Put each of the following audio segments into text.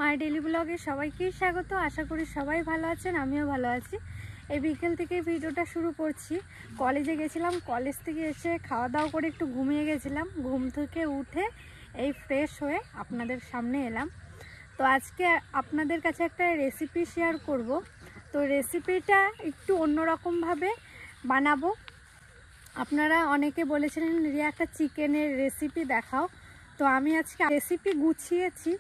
My daily ব্লগে সবাইকে স্বাগত। আশা করি সবাই ভালো আছেন, আমিও ভালো আছি। এই বিকেল থেকে ভিডিওটা শুরু করছি। কলেজে গেছিলাম, কলেজ থেকে এসে খাওয়া দাওয়া করে একটু ঘুমিয়ে গেছিলাম। ঘুম থেকে উঠে এই ফ্রেশ হয়ে আপনাদের সামনে এলাম। তো আজকে আপনাদের কাছে একটা রেসিপি শেয়ার করব। তো রেসিপিটা একটু অন্যরকমভাবে বানাবো। আপনারা অনেকে বলেছিলেন রিয়া একটা চিকেনের রেসিপি দেখাও, তো আমি আজকে রেসিপি গুছিয়েছি।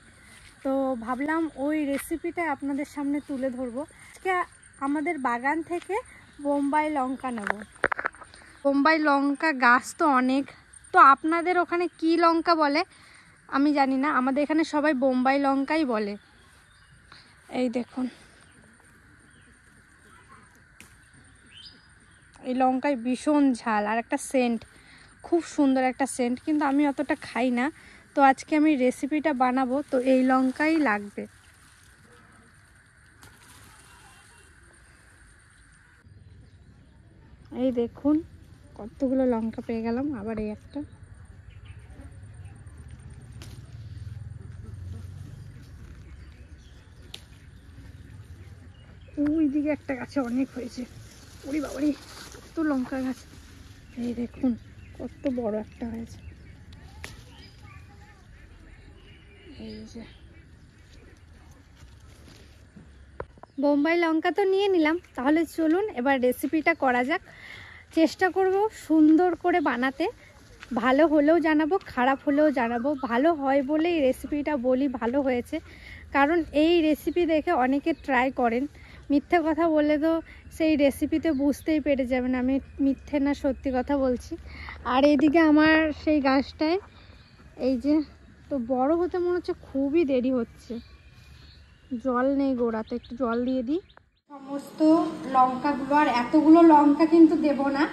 তো ভাবলাম ওই রেসিপিটা আপনাদের সামনে তুলে ধরবো। আজকে আমাদের বাগান থেকে বোম্বাই লঙ্কা নেব। বোম্বাই লঙ্কা গাছ তো অনেক, তো আপনাদের ওখানে কি লঙ্কা বলে আমি জানি না, আমাদের এখানে সবাই বোম্বাই লঙ্কাই বলে। এই দেখুন, এই লঙ্কায় ভীষণ ঝাল আর একটা সেন্ট, খুব সুন্দর একটা সেন্ট, কিন্তু আমি অতটা খাই না। তো আজকে আমি রেসিপিটা বানাবো, তো এই লঙ্কাই লাগবে। এই দেখুন কতগুলো লঙ্কা পেয়ে গেলাম, আবার এই একটা। ওই দিকে একটা গাছে অনেক হয়েছে, ওরে বাবারে কত লঙ্কা গাছ। এই দেখুন কত বড় একটা হয়েছে। এই যে বোম্বাই লঙ্কা তো নিয়ে নিলাম, তাহলে চলুন এবার রেসিপিটা করা যাক। চেষ্টা করব সুন্দর করে বানাতে, ভালো হলেও জানাবো, খারাপ হলেও জানাবো। ভালো হয় বলে এই রেসিপিটা বলি ভালো হয়েছে, কারণ এই রেসিপি দেখে অনেকে ট্রাই করেন। মিথ্যে কথা বলে তো সেই রেসিপিতে বুঝতেই পেরে যাবেন আমি মিথ্যে না সত্যি কথা বলছি। আর এইদিকে আমার সেই গাছটায় এই যে, তো বড় হতে মনে হচ্ছে খুবই দেরি হচ্ছে। জল নেই গোড়াতে, একটু জল দিয়ে দিই। সমস্ত লঙ্কাগুলো, আর এতগুলো লঙ্কা কিন্তু দেব না,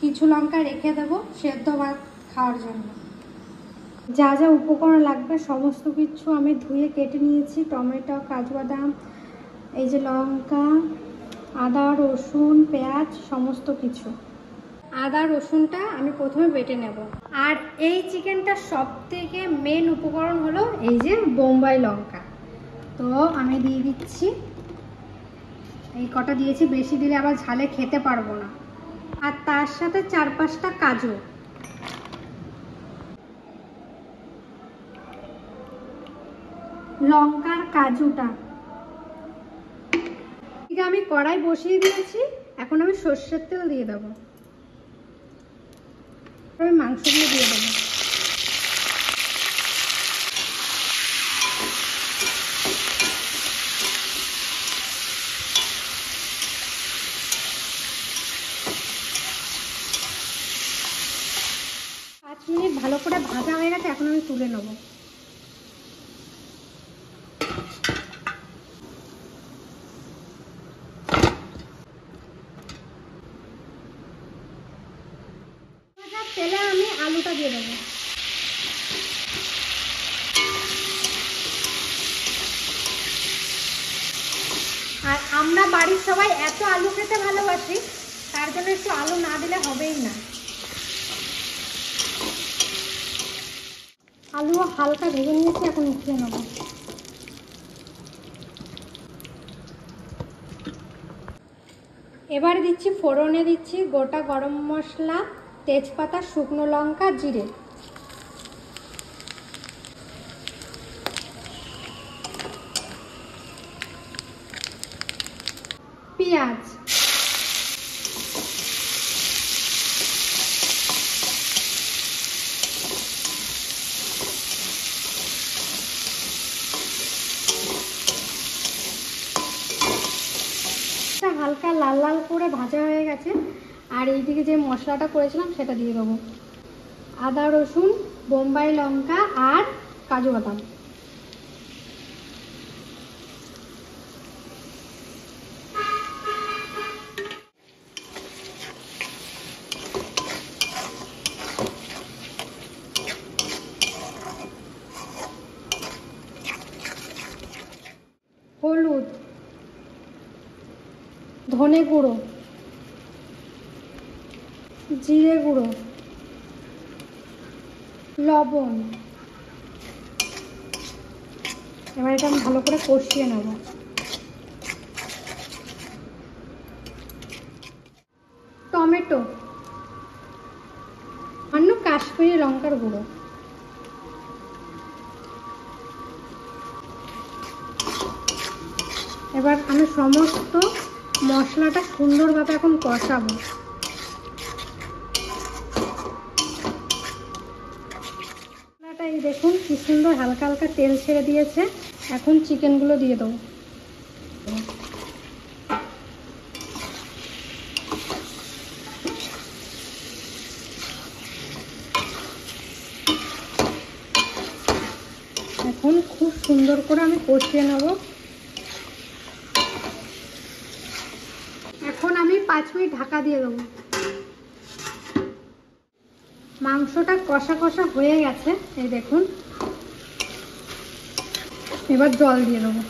কিছু লঙ্কা রেখে দেব সেদ্ধ ভাত খাওয়ার জন্য। যা যা উপকরণ লাগবে সমস্ত কিছু আমি ধুয়ে কেটে নিয়েছি। টমেটো, কাজু বাদাম, এই যে লঙ্কা, আদা, রসুন, পেঁয়াজ, সমস্ত কিছু। আদা রসুনটা আমি প্রথমে বেটে নেব। আর এই চিকেনটার সব থেকে মেন উপকরণ হলো এই যে বোম্বাই লঙ্কা। তো আমি দিয়ে দিচ্ছি, এই কটা দিয়েছি, বেশি দিলে আবার ঝালে খেতে পারবো না। আর তার সাথে 4-5টা কাজু। লঙ্কার কাজুটা ঠিক আমি কড়াই বসিয়ে দিয়েছি। এখন আমি সর্ষের তেল দিয়ে দেবো, আমি মাংসগুলো দিয়ে দেবো। মিনিট ভালো করে ভাজা হয়ে গেছে, এখন আমি তুলে নেব। তেলে আমি আলুটা দিয়ে দেবো। আর আমরা বাড়ির সবাই এত আলু খেতে ভালোবাসি, তার জন্য একটু আলু না দিলে হবেই না। আলু হালকা ভেজে নিয়েছি, এখন উঠিয়ে নেব। এবার দিচ্ছি ফোড়নে, দিচ্ছি গোটা গরম মশলা, তেজপাতা, শুকনো লঙ্কা, জিরে। পেঁয়াজ, হালকা লাল লাল করে ভাজা হয়ে গেছে। আর এইদিকে যে মশলাটা করেছিলাম সেটা দিয়ে দেবো। আদা রসুন, বোম্বাই লঙ্কা আর কাজু বাদাম। হলুদ, ধনে গুঁড়ো, জিরে গুঁড়ো, লবণ, এবার এটা আমি ভালো করে কষিয়ে নেব। টমেটো, সামান্য কাশ্মীরি লঙ্কার গুঁড়ো, এবার আমি সমস্ত মশলাটা সুন্দরভাবে এখন কষাবো। মশলাটা এই দেখুন কি সুন্দর হালকা হালকা তেল ছেড়ে দিয়েছে। এখন চিকেনগুলো দিয়ে দেবো। এখন খুব সুন্দর করে আমি কষিয়ে নেব। এখন আমি 5 মিনিট ঢাকা দিয়ে দেবো। মাংসটা কষা কষা হয়ে গেছে, এই দেখুন। এবার জল দিয়ে দেবো।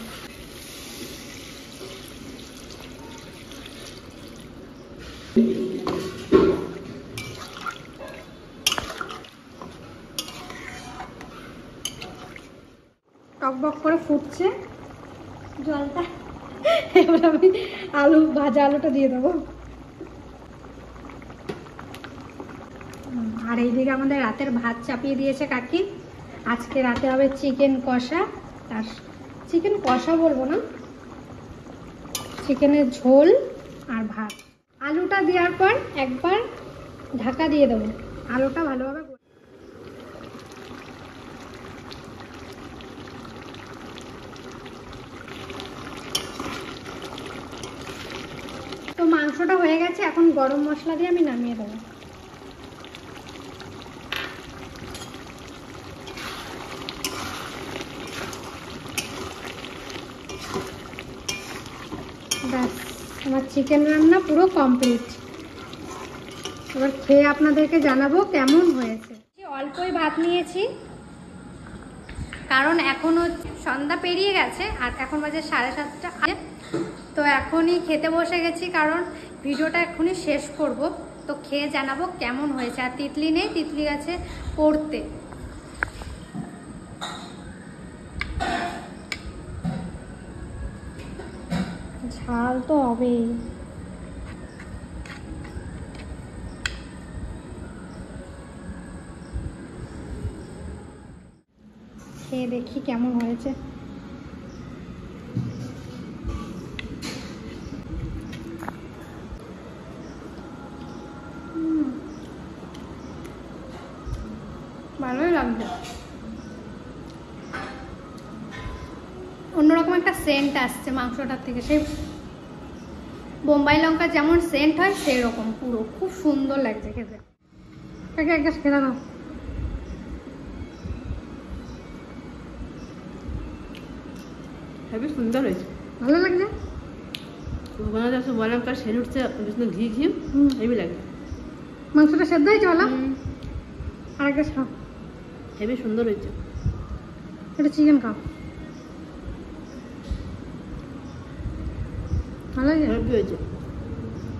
টকবক করে ফুটছে জলটা। এবার আমি ভাজা আলুটা দিয়ে দেবো। আর এইদিকে আমাদের রাতের ভাত চাপিয়ে দিয়েছে কাকি। আজকে রাতে হবে চিকেন কষা, আর চিকেন কষা বলবো না, চিকেনের ঝোল আর ভাত। আলুটা দেওয়ার পর একবার ঢাকা দিয়ে দেবো। আলুটা ভালোভাবে তো মাংসটা হয়ে গেছে। এখন গরম মশলা দিয়ে আমি নামিয়ে দেবো। ব্যাস, আমার চিকেন রান্না পুরো কমপ্লিট। এবার খেয়ে আপনাদেরকে জানাবো কেমন হয়েছে। অল্পই ভাত নিয়েছি, কারণ এখনও সন্ধ্যা পেরিয়ে গেছে আর এখন বাজে 7:30। তো এখনই খেতে বসে গেছি, কারণ ভিডিওটা এখনই শেষ করব। তো খেয়ে জানাবো কেমন হয়েছে। আর তিতলি নেই, তিতলি গেছে পড়তে। ঝাল তো হবেই। খেয়ে দেখি কেমন হয়েছে। ভালোই লাগবে। অন্যরকম একটা সেন্ট আসছে মাংসটার থেকে। সেই বোম্বাই লঙ্কা যেমন সেন্ট হয় সেই রকম পুরো, খুব সুন্দর লাগছে খেতে। এক গ্লাস খেতে দাও। হেবি সুন্দর হয়েছে, ভালো লাগছে। ওখানে যাচ্ছে লঙ্কা সেরে উঠছে, ঘি ঘি হেবি লাগে। মাংসটা সেদ্ধ হয়েছে বলো? আর একটা খাও। হেবি সুন্দর হয়েছে। এটা চিকেন খাও, ভালো হয়েছে।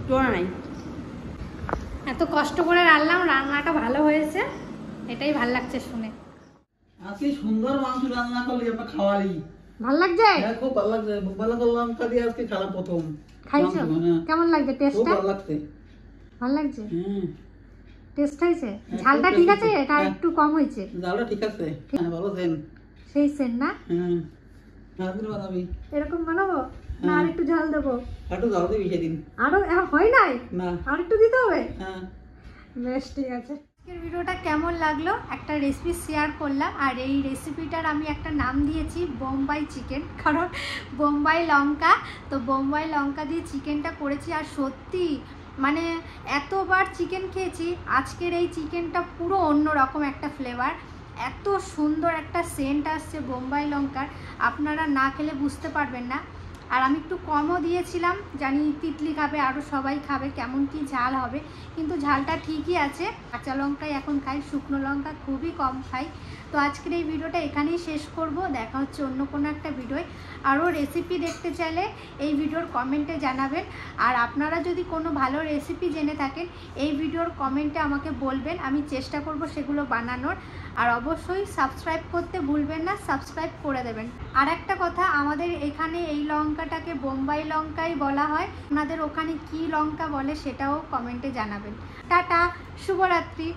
চোরা নাই। এত কষ্ট করে রান্নাম, রান্নাটা ভালো হয়েছে, এটাই ভাল লাগছে শুনে। আজকে সুন্দর মাংস রান্না করলি, আমরা খাওয়ালি। ভাল লাগছে? হ্যাঁ, খুব ভালো লাগছে। ভালো করলাম কাজে আজকে খেলা প্রথম খাইছো? কেমন লাগছে খুব টেস্টটা? ভালো লাগছে। ভাল লাগছে? হুম, টেস্ট হয়েছে? হ্যাঁ, ঝালটা খুব ঠিক taste আছে? হয়েছে। এটা হ্যাঁ। একটু কম হয়েছে? ঝালটা ঠিক আছে। হ্যাঁ, ভালো সেন। সেই সেন না? হ্যাঁ, আজকে বানাবি। এরকম বানাবো না? হ্যাঁ। আর একটু ঝাল দেবো? একটু ঝাল দিবি সেদিন। আরো হয় নাই? না। আর একটু দিতে হবে? হ্যাঁ। বেশ, ঠিক আছে। আজকের ভিডিওটা কেমন লাগলো, একটা রেসিপি শেয়ার করলাম। আর এই রেসিপিটার আমি একটা নাম দিয়েছি বোম্বাই চিকেন, কারণ বোম্বাই লঙ্কা। তো বোম্বাই লঙ্কা দিয়ে চিকেনটা করেছি। আর সত্যি মানে এতবার চিকেন খেয়েছি, আজকের এই চিকেনটা পুরো অন্য রকম একটা ফ্লেভার। এত সুন্দর একটা সেন্ট আসছে বোম্বাই লঙ্কার, আপনারা না খেলে বুঝতে পারবেন না। আর আমি একটু কমও দিয়েছিলাম, জানি তিতলি খাবে, আরও সবাই খাবে, কেমন কি ঝাল হবে, কিন্তু ঝালটা ঠিকই আছে। কাঁচা লঙ্কাই এখন খাই, শুকনো লঙ্কা খুবই কম খাই। তো আজকের এই ভিডিওটা এখানেই শেষ করব, দেখা হচ্ছে অন্য কোনো একটা ভিডিওয়। আরও রেসিপি দেখতে চাইলে এই ভিডিওর কমেন্টে জানাবেন। আর আপনারা যদি কোনো ভালো রেসিপি জেনে থাকেন এই ভিডিওর কমেন্টে আমাকে বলবেন, আমি চেষ্টা করব সেগুলো বানানোর। আর অবশ্যই সাবস্ক্রাইব করতে ভুলবেন না, সাবস্ক্রাইব করে দেবেন। আর একটা কথা, আমাদের এখানে এই লঙ্কাটাকে বোম্বাই লঙ্কাই বলা হয়, আপনাদের ওখানে কি লঙ্কা বলে সেটাও কমেন্টে জানাবেন। টাটা, শুভরাত্রি।